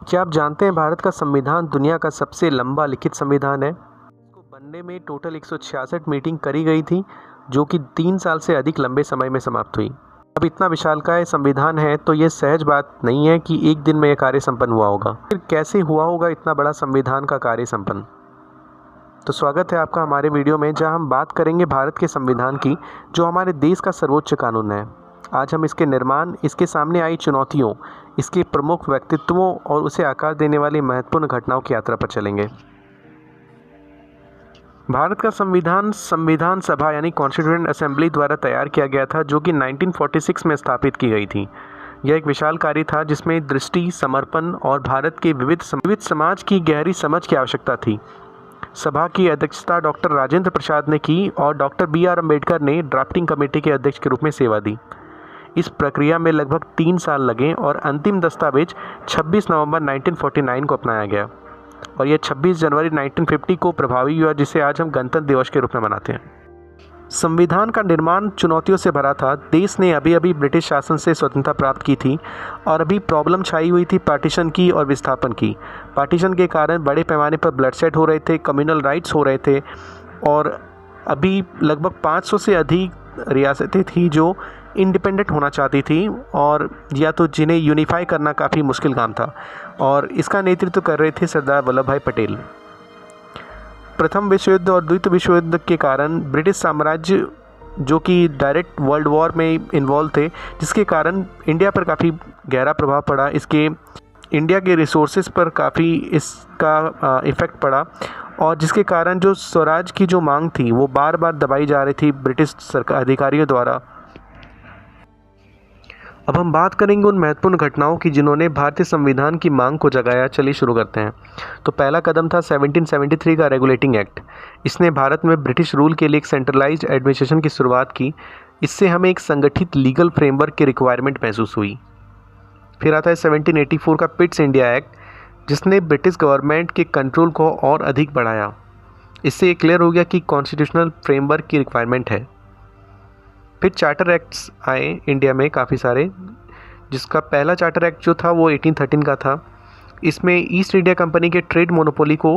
क्या आप जानते हैं भारत का संविधान दुनिया का सबसे लंबा लिखित संविधान है। इसको बनने में टोटल 166 मीटिंग करी गई थी, जो कि 3 साल से अधिक लंबे समय में समाप्त हुई। अब इतना विशालकाय संविधान है तो ये सहज बात नहीं है कि एक दिन में यह कार्य संपन्न हुआ होगा। फिर कैसे हुआ होगा इतना बड़ा संविधान का कार्य संपन्न। तो स्वागत है आपका हमारे वीडियो में, जहां हम बात करेंगे भारत के संविधान की, जो हमारे देश का सर्वोच्च कानून है। आज हम इसके निर्माण, इसके सामने आई चुनौतियों, इसके प्रमुख व्यक्तित्वों और उसे आकार देने वाली महत्वपूर्ण घटनाओं की यात्रा पर चलेंगे। भारत का संविधान संविधान सभा यानी कॉन्स्टिट्यूएंट असेंबली द्वारा तैयार किया गया था, जो कि 1946 में स्थापित की गई थी। यह एक विशाल कार्य था जिसमें दृष्टि, समर्पण और भारत के विविध समाज की गहरी समझ की आवश्यकता थी। सभा की अध्यक्षता डॉक्टर राजेंद्र प्रसाद ने की और डॉक्टर B.R. अम्बेडकर ने ड्राफ्टिंग कमेटी के अध्यक्ष के रूप में सेवा दी। इस प्रक्रिया में लगभग 3 साल लगे और अंतिम दस्तावेज 26 नवंबर 1949 को अपनाया गया और यह 26 जनवरी 1950 को प्रभावी हुआ, जिसे आज हम गणतंत्र दिवस के रूप में मनाते हैं। संविधान का निर्माण चुनौतियों से भरा था। देश ने अभी अभी ब्रिटिश शासन से स्वतंत्रता प्राप्त की थी और अभी प्रॉब्लम छाई हुई थी पार्टीशन की और विस्थापन की। पार्टीशन के कारण बड़े पैमाने पर ब्लडशेड हो रहे थे, कम्युनल राइट्स हो रहे थे और अभी लगभग 500 से अधिक रियासतें थी जो इंडिपेंडेंट होना चाहती थी और या तो जिन्हें यूनिफाई करना काफ़ी मुश्किल काम था, और इसका नेतृत्व कर रहे थे सरदार वल्लभ भाई पटेल। प्रथम विश्व युद्ध और द्वितीय विश्व युद्ध के कारण ब्रिटिश साम्राज्य, जो कि डायरेक्ट वर्ल्ड वॉर में इन्वॉल्व थे, जिसके कारण इंडिया पर काफ़ी गहरा प्रभाव पड़ा। इसके इंडिया के रिसोर्सेज पर काफ़ी इसका इफ़ेक्ट पड़ा और जिसके कारण जो स्वराज की जो मांग थी वो बार बार दबाई जा रही थी ब्रिटिश सरकार अधिकारियों द्वारा। अब हम बात करेंगे उन महत्वपूर्ण घटनाओं की जिन्होंने भारतीय संविधान की मांग को जगाया। चलिए शुरू करते हैं। तो पहला कदम था 1773 का रेगुलेटिंग एक्ट। इसने भारत में ब्रिटिश रूल के लिए एक सेंट्रलाइज्ड एडमिनिस्ट्रेशन की शुरुआत की। इससे हमें एक संगठित लीगल फ्रेमवर्क की रिक्वायरमेंट महसूस हुई। फिर आता है 1784 का पिट्स इंडिया एक्ट, जिसने ब्रिटिश गवर्नमेंट के कंट्रोल को और अधिक बढ़ाया। इससे ये क्लियर हो गया कि कॉन्स्टिट्यूशनल फ्रेमवर्क की रिक्वायरमेंट है। फिर चार्टर एक्ट्स आए इंडिया में काफ़ी सारे, जिसका पहला चार्टर एक्ट जो था वो 1813 का था। इसमें ईस्ट इंडिया कंपनी के ट्रेड मोनोपोली को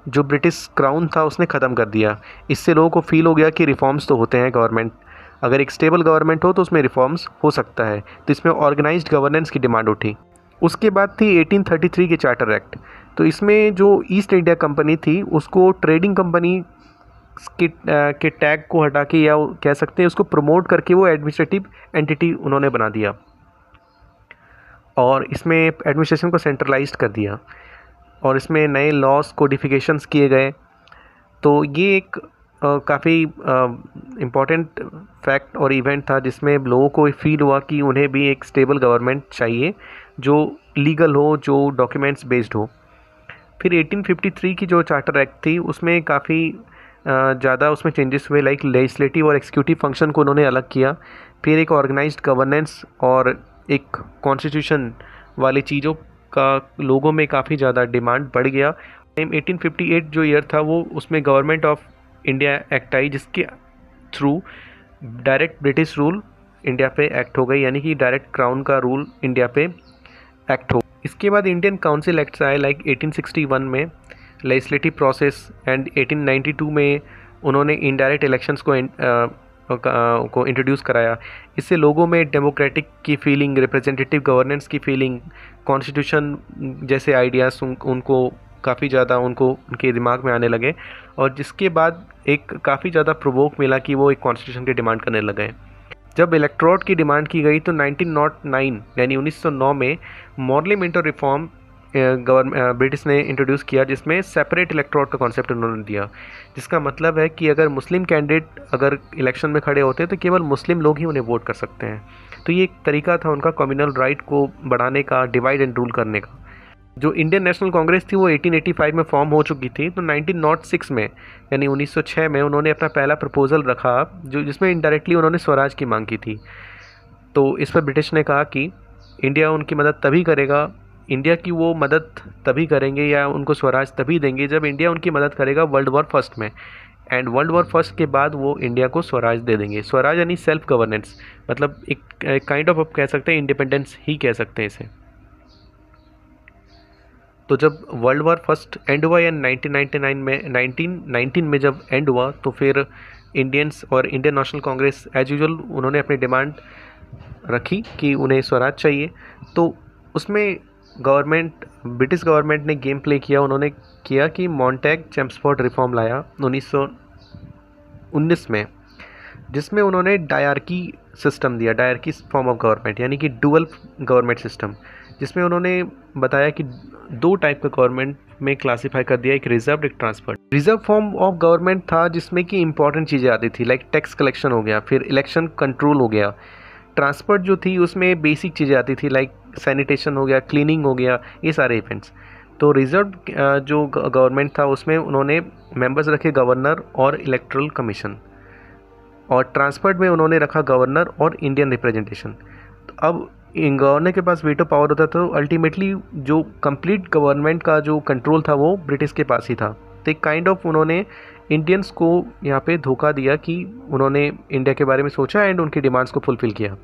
जो ब्रिटिश क्राउन था उसने ख़त्म कर दिया। इससे लोगों को फील हो गया कि रिफॉर्म्स तो होते हैं गवर्नमेंट, अगर एक स्टेबल गवर्नमेंट हो तो उसमें रिफॉर्म्स हो सकता है, तो इसमें ऑर्गेनाइज्ड गवर्नेंस की डिमांड उठी। उसके बाद थी 1833 के चार्टर एक्ट। तो इसमें जो ईस्ट इंडिया कंपनी थी उसको ट्रेडिंग कंपनी के टैग को हटा के, या कह सकते हैं उसको प्रमोट करके, वो एडमिनिस्ट्रेटिव एंटिटी उन्होंने बना दिया और इसमें एडमिनिस्ट्रेशन को सेंट्रलाइज्ड कर दिया और इसमें नए लॉस कोडिफिकेशंस किए गए। तो ये एक काफ़ी इम्पॉर्टेंट फैक्ट और इवेंट था जिसमें लोगों को फील हुआ कि उन्हें भी एक स्टेबल गवर्नमेंट चाहिए जो लीगल हो, जो डॉक्यूमेंट्स बेस्ड हो। फिर 1853 की जो चार्टर एक्ट थी उसमें काफ़ी ज़्यादा उसमें चेंजेस हुए, लाइक लेजिस्लेटिव और एक्सिक्यूटिव फंक्शन को उन्होंने अलग किया। फिर एक ऑर्गेनाइज्ड गवर्नेंस और एक कॉन्स्टिट्यूशन वाली चीज़ों का लोगों में काफ़ी ज़्यादा डिमांड बढ़ गया। 1858 जो ईयर था वो उसमें गवर्नमेंट ऑफ इंडिया एक्ट आई, जिसके through direct British rule India पे एक्ट हो गई, यानी कि डायरेक्ट क्राउन का रूल इंडिया पे एक्ट हो। इसके बाद इंडियन काउंसिल एक्ट्स आए, लाइक 1861 में लेजिस्लेटिव प्रोसेस एंड 1892 में उन्होंने इनडायरेक्ट इलेक्शंस को इंट्रोड्यूस कराया। इससे लोगों में डेमोक्रेटिक की फीलिंग, रिप्रेजेंटेटिव गवर्नेंस की फीलिंग, कॉन्स्टिट्यूशन जैसे आइडियाज़ उनको काफ़ी ज़्यादा उनके दिमाग में आने लगे और जिसके बाद एक काफ़ी ज़्यादा प्रोवोक मिला कि वो एक कॉन्स्टिट्यूशन की डिमांड करने लगे। जब इलेक्टोरेट की डिमांड की गई तो 1909 यानी 1909 में मॉर्ले मिंटो रिफॉर्म ब्रिटिश ने इंट्रोड्यूस किया, जिसमें सेपरेट इलेक्टोरेट का कॉन्सेप्ट उन्होंने दिया, जिसका मतलब है कि अगर मुस्लिम कैंडिडेट अगर इलेक्शन में खड़े होते हैं तो केवल मुस्लिम लोग ही उन्हें वोट कर सकते हैं। तो ये एक तरीका था उनका कम्युनल राइट को बढ़ाने का, डिवाइड एंड रूल करने का। जो इंडियन नेशनल कांग्रेस थी वो 1885 में फॉर्म हो चुकी थी, तो 1906 में यानी 1906 में उन्होंने अपना पहला प्रपोजल रखा जिसमें इनडायरेक्टली उन्होंने स्वराज की मांग की थी। तो इस पर ब्रिटिश ने कहा कि इंडिया उनकी मदद तभी करेगा, इंडिया की वो मदद तभी करेंगे या उनको स्वराज तभी देंगे जब इंडिया उनकी मदद करेगा वर्ल्ड वॉर फर्स्ट में, एंड वर्ल्ड वॉर फर्स्ट के बाद वो इंडिया को स्वराज दे देंगे। स्वराज यानी सेल्फ गवर्नेंस, मतलब एक काइंड ऑफ आप कह सकते हैं इंडिपेंडेंस ही कह सकते हैं इसे। तो जब वर्ल्ड वॉर फर्स्ट एंड हुआ या 1919 में जब एंड हुआ, तो फिर इंडियंस और इंडियन नेशनल कांग्रेस एज यूजुअल उन्होंने अपनी डिमांड रखी कि उन्हें स्वराज चाहिए। तो उसमें ब्रिटिश गवर्नमेंट ने गेम प्ले किया। उन्होंने किया कि मॉन्टैग चेम्सफोर्ड रिफॉर्म लाया 1919 में, जिसमें उन्होंने डायरकी सिस्टम दिया, डायरकी फॉर्म ऑफ गवर्नमेंट, यानी कि डुअल गवर्नमेंट सिस्टम, जिसमें उन्होंने बताया कि 2 टाइप का गवर्नमेंट में क्लासीफाई कर दिया, एक रिजर्व, एक transfer. Reserve form of government था जिसमें कि इंपॉर्टेंट चीज़ें आती थी, लाइक टैक्स कलेक्शन हो गया, फिर इलेक्शन कंट्रोल हो गया। ट्रांसफर जो थी उसमें बेसिक चीज़ें आती थी, लाइक सैनिटेशन हो गया, क्लीनिंग हो गया, ये सारे इवेंट्स। तो रिजर्व जो गवर्नमेंट था उसमें उन्होंने मेंबर्स रखे गवर्नर और इलेक्टोरल कमीशन, और ट्रांसफर्ड में उन्होंने रखा गवर्नर और इंडियन रिप्रेजेंटेशन। तो अब इन गवर्नर के पास वीटो पावर होता था, तो अल्टीमेटली जो कंप्लीट गवर्नमेंट का जो कंट्रोल था वो ब्रिटिश के पास ही था। तो एक काइंड ऑफ उन्होंने इंडियंस को यहाँ पे धोखा दिया कि उन्होंने इंडिया के बारे में सोचा एंड उनकी डिमांड्स को फुलफिल किया।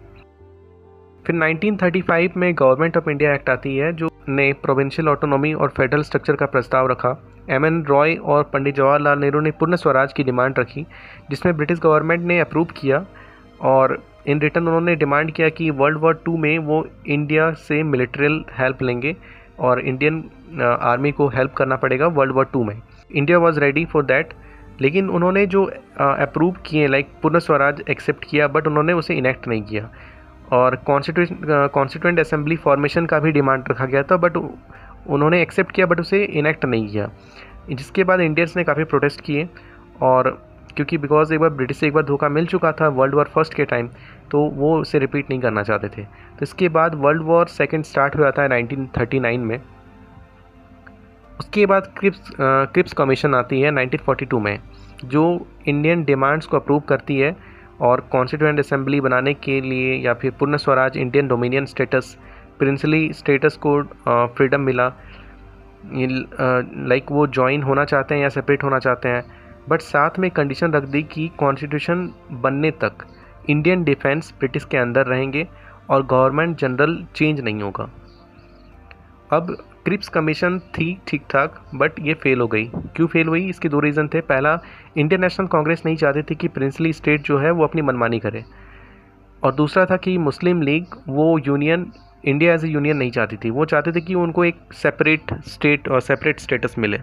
फिर 1935 में गवर्नमेंट ऑफ इंडिया एक्ट आती है, जो ने प्रोविंशियल ऑटोनॉमी और फेडरल स्ट्रक्चर का प्रस्ताव रखा। एमएन रॉय और पंडित जवाहरलाल नेहरू ने पूर्ण स्वराज की डिमांड रखी, जिसमें ब्रिटिश गवर्नमेंट ने अप्रूव किया, और इन रिटर्न उन्होंने डिमांड किया कि वर्ल्ड वॉर 2 में वो इंडिया से मिलिट्रियल हेल्प लेंगे और इंडियन आर्मी को हेल्प करना पड़ेगा वर्ल्ड वॉर 2 में। India was ready for that, लेकिन उन्होंने जो अप्रूव किए, लाइक पूर्ण स्वराज एक्सेप्ट किया, बट उन्होंने उसे इनेक्ट नहीं किया। और कॉन्स्टिट्यूएंट असेंबली फॉर्मेशन का भी डिमांड रखा गया था, बट उन्होंने एक्सेप्ट किया बट उसे इनेक्ट नहीं किया, जिसके बाद इंडियंस ने काफ़ी प्रोटेस्ट किए। और क्योंकि बिकॉज एक बार ब्रिटिश से एक बार धोखा मिल चुका था वर्ल्ड वॉर फर्स्ट के टाइम, तो वो उसे रिपीट नहीं करना चाहते थे। तो इसके बाद वर्ल्ड वॉर सेकेंड स्टार्ट हुआ था 1939 में। उसके बाद क्रिप्स कमीशन आती है 1942 में, जो इंडियन डिमांड्स को अप्रूव करती है और कॉन्स्टिट्यूएंट असेंबली बनाने के लिए या फिर पूर्ण Swaraj, Indian dominion status, princely status को फ्रीडम मिला, लाइक वो ज्वाइन होना चाहते हैं या सेपरेट होना चाहते हैं, बट साथ में कंडीशन रख दी कि कॉन्स्टिट्यूशन बनने तक इंडियन डिफेंस ब्रिटिश के अंदर रहेंगे और गवर्नमेंट जनरल चेंज नहीं होगा। अब क्रिप्स कमीशन थी ठीक ठाक, बट ये फेल हो गई। क्यों फेल हुई? इसके 2 रीज़न थे। पहला, इंडियन नेशनल कांग्रेस नहीं चाहती थी कि प्रिंसली स्टेट जो है वो अपनी मनमानी करे, और दूसरा था कि मुस्लिम लीग वो union, India as a union नहीं चाहती थी। वो चाहते थे कि उनको एक सेपरेट स्टेट और सेपरेट स्टेटस मिले।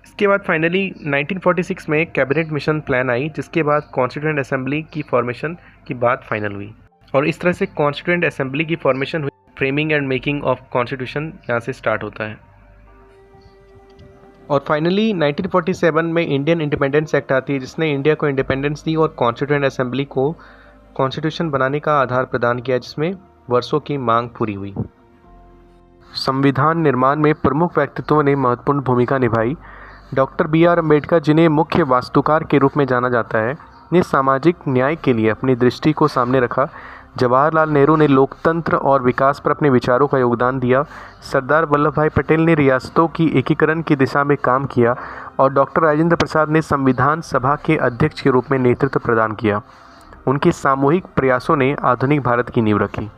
इसके बाद फाइनली 1946 में कैबिनेट मिशन प्लान आई, जिसके बाद कॉन्स्टिट्यूएंट असेंबली की फॉर्मेशन की बात फाइनल हुई, और इस तरह से कॉन्स्टिट्यूएंट असेंबली की फॉर्मेशन हुई। Framing and making of constitution यहाँ से स्टार्ट होता है। और फाइनली 1947 में इंडियन इंडिपेंडेंस एक्ट आती है, जिसने इंडिया को इंडिपेंडेंस दी और कॉन्स्टिट्यूएंट असेंबली को कॉन्स्टिट्यूशन बनाने का आधार प्रदान किया, जिसमें वर्षों की मांग पूरी हुई। संविधान निर्माण में प्रमुख व्यक्तित्वों ने महत्वपूर्ण भूमिका निभाई। डॉक्टर BR अम्बेडकर, जिन्हें मुख्य वास्तुकार के रूप में जाना जाता है, ने सामाजिक न्याय के लिए अपनी दृष्टि को सामने रखा। जवाहरलाल नेहरू ने लोकतंत्र और विकास पर अपने विचारों का योगदान दिया। सरदार वल्लभ भाई पटेल ने रियासतों की एकीकरण की दिशा में काम किया, और डॉक्टर राजेंद्र प्रसाद ने संविधान सभा के अध्यक्ष के रूप में नेतृत्व प्रदान किया। उनके सामूहिक प्रयासों ने आधुनिक भारत की नींव रखी।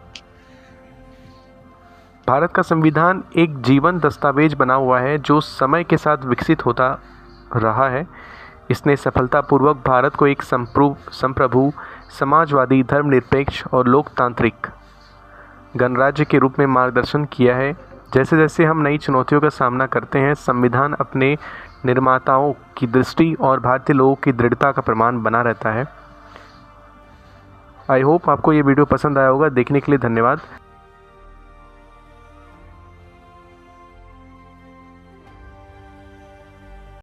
भारत का संविधान एक जीवन दस्तावेज बना हुआ है, जो समय के साथ विकसित होता रहा है। इसने सफलतापूर्वक भारत को एक संप्रभु, समाजवादी, धर्मनिरपेक्ष और लोकतांत्रिक गणराज्य के रूप में मार्गदर्शन किया है। जैसे जैसे हम नई चुनौतियों का सामना करते हैं, संविधान अपने निर्माताओं की दृष्टि और भारतीय लोगों की दृढ़ता का प्रमाण बना रहता है। आई होप आपको ये वीडियो पसंद आया होगा। देखने के लिए धन्यवाद।